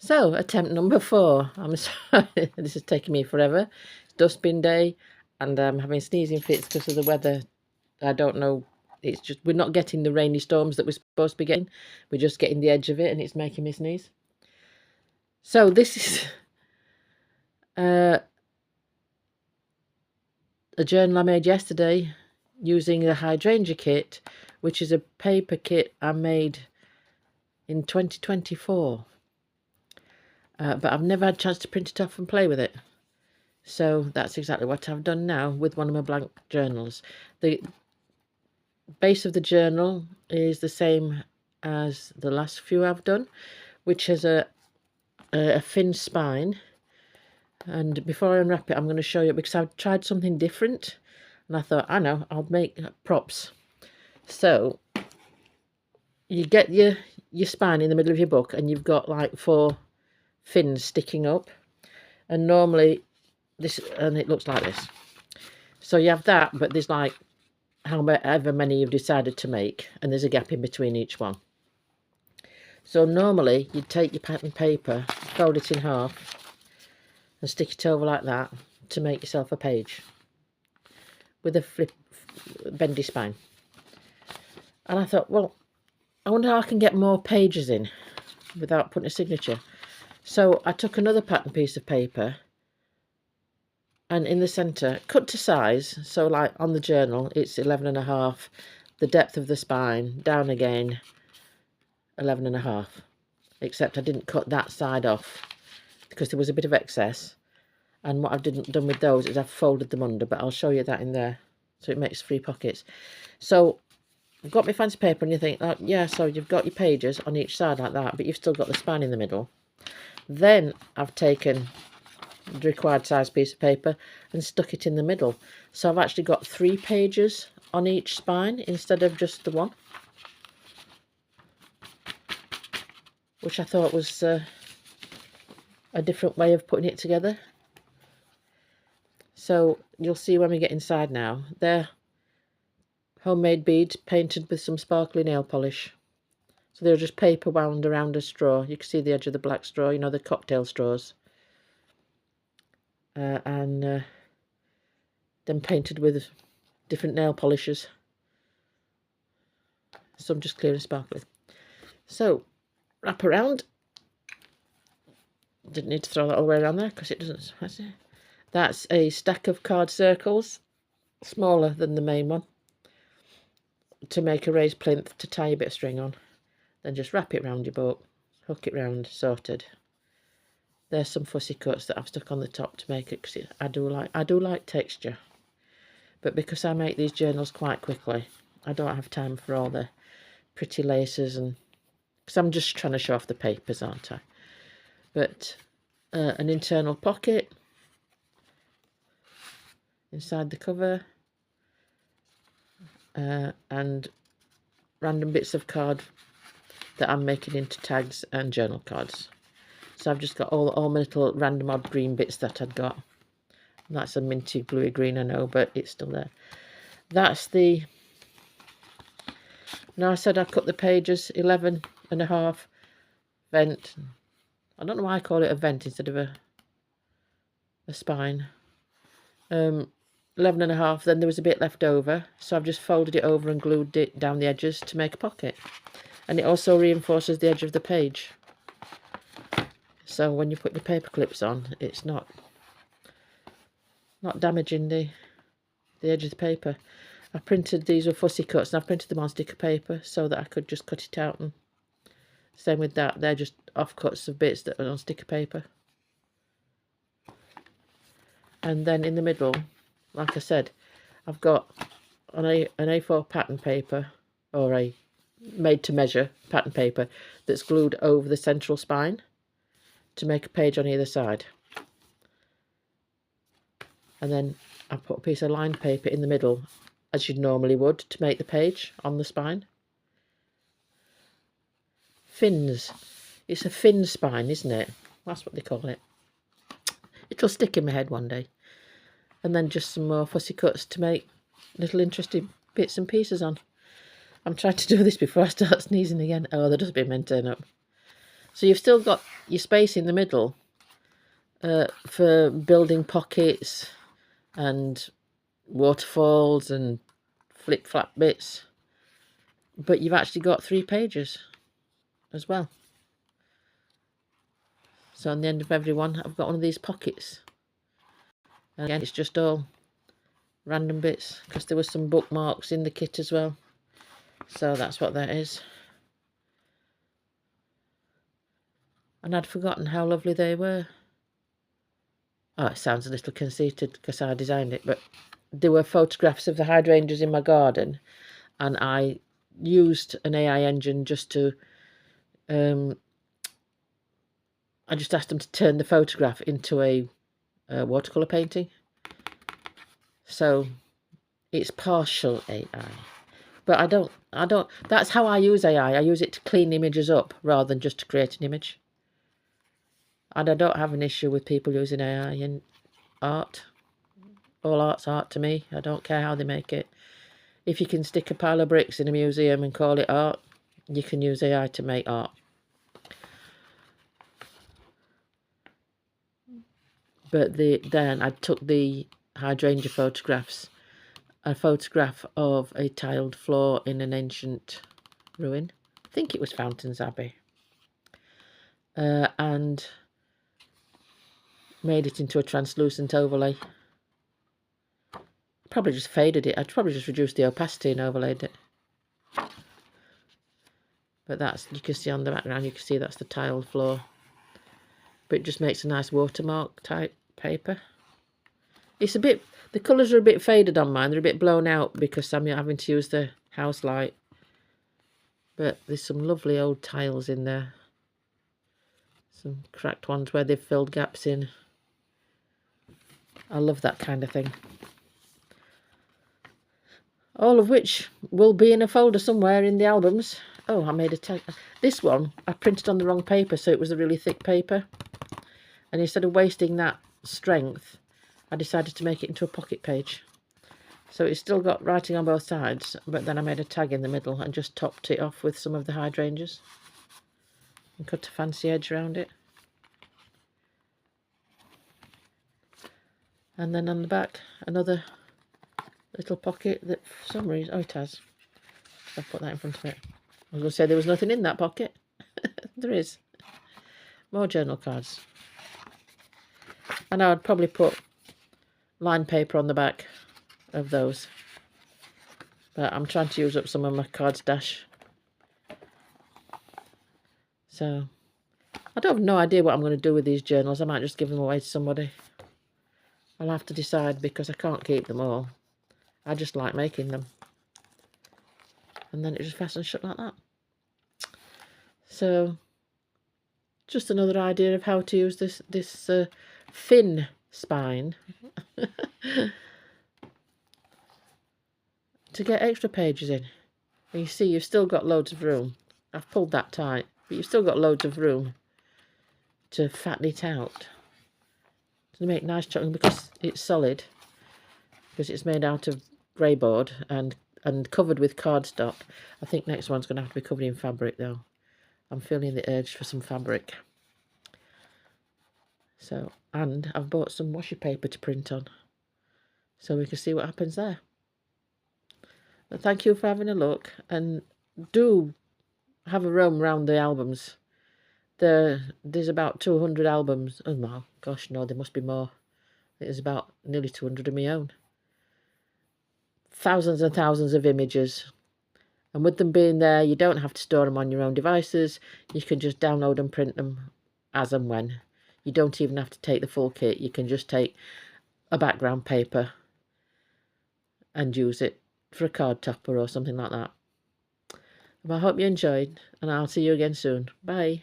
So, attempt number 4. I'm sorry, this is taking me forever. It's dustbin day, and I'm having sneezing fits because of the weather. I don't know. It's just we're not getting the rainy storms that we're supposed to be getting. We're just getting the edge of it, and it's making me sneeze. So this is a journal I made yesterday using the Hydrangea kit, which is a paper kit I made in 2024. But I've never had a chance to print it off and play with it. So that's exactly what I've done now with one of my blank journals. The base of the journal is the same as the last few I've done, which has a thin spine. And before I unwrap it, I'm going to show you, because I've tried something different, and I thought, I know, I'll make props. So you get your spine in the middle of your book, and you've got like 4 fins sticking up, and normally this, and it looks like this. So you have that, but there's like however many you've decided to make, and there's a gap in between each one. So normally you'd take your pattern paper, fold it in half, and stick it over like that to make yourself a page with a bendy spine. And I thought, well, I wonder how I can get more pages in without putting a signature. So I took another pattern piece of paper, and in the centre, cut to size. So like on the journal, it's 11.5. The depth of the spine, down again, 11.5. Except I didn't cut that side off because there was a bit of excess. And what I've done with those is I've folded them under, but I'll show you that in there. So it makes 3 pockets. So I've got my fancy paper, and you think, oh, yeah, so you've got your pages on each side like that, but you've still got the spine in the middle. Then I've taken the required size piece of paper and stuck it in the middle. So I've actually got 3 pages on each spine instead of just the one, which I thought was a different way of putting it together. So you'll see when we get inside now, they're homemade beads painted with some sparkly nail polish. So they're just paper wound around a straw. You can see the edge of the black straw, you know, the cocktail straws. And then painted with different nail polishes. Some just clear and sparkly. So, wrap around. Didn't need to throw that all the way around there because it doesn't. That's a stack of card circles, smaller than the main one, to make a raised plinth to tie a bit of string on. Then just wrap it round your book, hook it round, sorted. There's some fussy cuts that I've stuck on the top to make it, because I do like texture. But because I make these journals quite quickly, I don't have time for all the pretty laces, and because I'm just trying to show off the papers, aren't I? But an internal pocket inside the cover, and random bits of card that I'm making into tags and journal cards. So I've just got all my little random odd green bits that I'd got. And that's a minty bluey green, I know, but it's still there. That's the... Now I said I cut the pages 11.5 vent. I don't know why I call it a vent instead of a spine. 11.5, then there was a bit left over, so I've just folded it over and glued it down the edges to make a pocket. And it also reinforces the edge of the page. So when you put your paper clips on, it's not damaging the edge of the paper. I printed these with fussy cuts, and I've printed them on sticker paper so that I could just cut it out. And same with that, they're just offcuts of bits that are on sticker paper. And then in the middle, like I said, I've got an A4 pattern paper, or a made to measure pattern paper, that's glued over the central spine to make a page on either side. And then I put a piece of lined paper in the middle, as you normally would, to make the page on the spine. Fins. It's a fin spine, isn't it? That's what they call it. It'll stick in my head one day. And then just some more fussy cuts to make little interesting bits and pieces on. I'm trying to do this before I start sneezing again. Oh, the dustbin men turn up. So you've still got your space in the middle for building pockets and waterfalls and flip-flap bits. But you've actually got 3 pages as well. So on the end of every one, I've got one of these pockets. And again, it's just all random bits, because there was some bookmarks in the kit as well. So that's what that is. And I'd forgotten how lovely they were. Oh, it sounds a little conceited because I designed it, but there were photographs of the hydrangeas in my garden, and I used an AI engine just to I just asked them to turn the photograph into a watercolour painting. So it's partial AI. But I don't, that's how I use AI. I use it to clean images up rather than just to create an image. And I don't have an issue with people using AI in art. All art's art to me. I don't care how they make it. If you can stick a pile of bricks in a museum and call it art, you can use AI to make art. But then I took the hydrangea photographs, a photograph of a tiled floor in an ancient ruin. I think it was Fountains Abbey. And made it into a translucent overlay. Probably just faded it. I'd probably just reduced the opacity and overlaid it. But that's, you can see on the background, you can see that's the tiled floor. But it just makes a nice watermark type paper. It's a bit, the colours are a bit faded on mine. They're a bit blown out because I'm having to use the house light. But there's some lovely old tiles in there. Some cracked ones where they've filled gaps in. I love that kind of thing. All of which will be in a folder somewhere in the albums. Oh, I made a tag. This one, I printed on the wrong paper, so it was a really thick paper. And instead of wasting that strength, I decided to make it into a pocket page. So it's still got writing on both sides, but then I made a tag in the middle and just topped it off with some of the hydrangeas. And cut a fancy edge around it. And then on the back, another little pocket that for some reason, oh, it has. I'll put that in front of it. I was going to say there was nothing in that pocket. There is. More journal cards. And I would probably put line paper on the back of those. But I'm trying to use up some of my card stash. So, I don't have no idea what I'm going to do with these journals. I might just give them away to somebody. I'll have to decide because I can't keep them all. I just like making them. And then it just fastens shut like that. So, just another idea of how to use this thin spine to get extra pages in. And you see, you've still got loads of room. I've pulled that tight, but you've still got loads of room to fatten it out. To make nice chocolate because it's solid, because it's made out of grey board and covered with cardstock. I think next one's going to have to be covered in fabric though. I'm feeling the urge for some fabric. So, and I've bought some washi paper to print on, so we can see what happens there. But thank you for having a look, and do have a roam around the albums. There's about 200 albums. Oh no, gosh no, there must be more. There's about nearly 200 of my own. Thousands and thousands of images. And with them being there, you don't have to store them on your own devices. You can just download and print them as and when. You don't even have to take the full kit. You can just take a background paper and use it for a card topper or something like that. Well, I hope you enjoyed, and I'll see you again soon. Bye.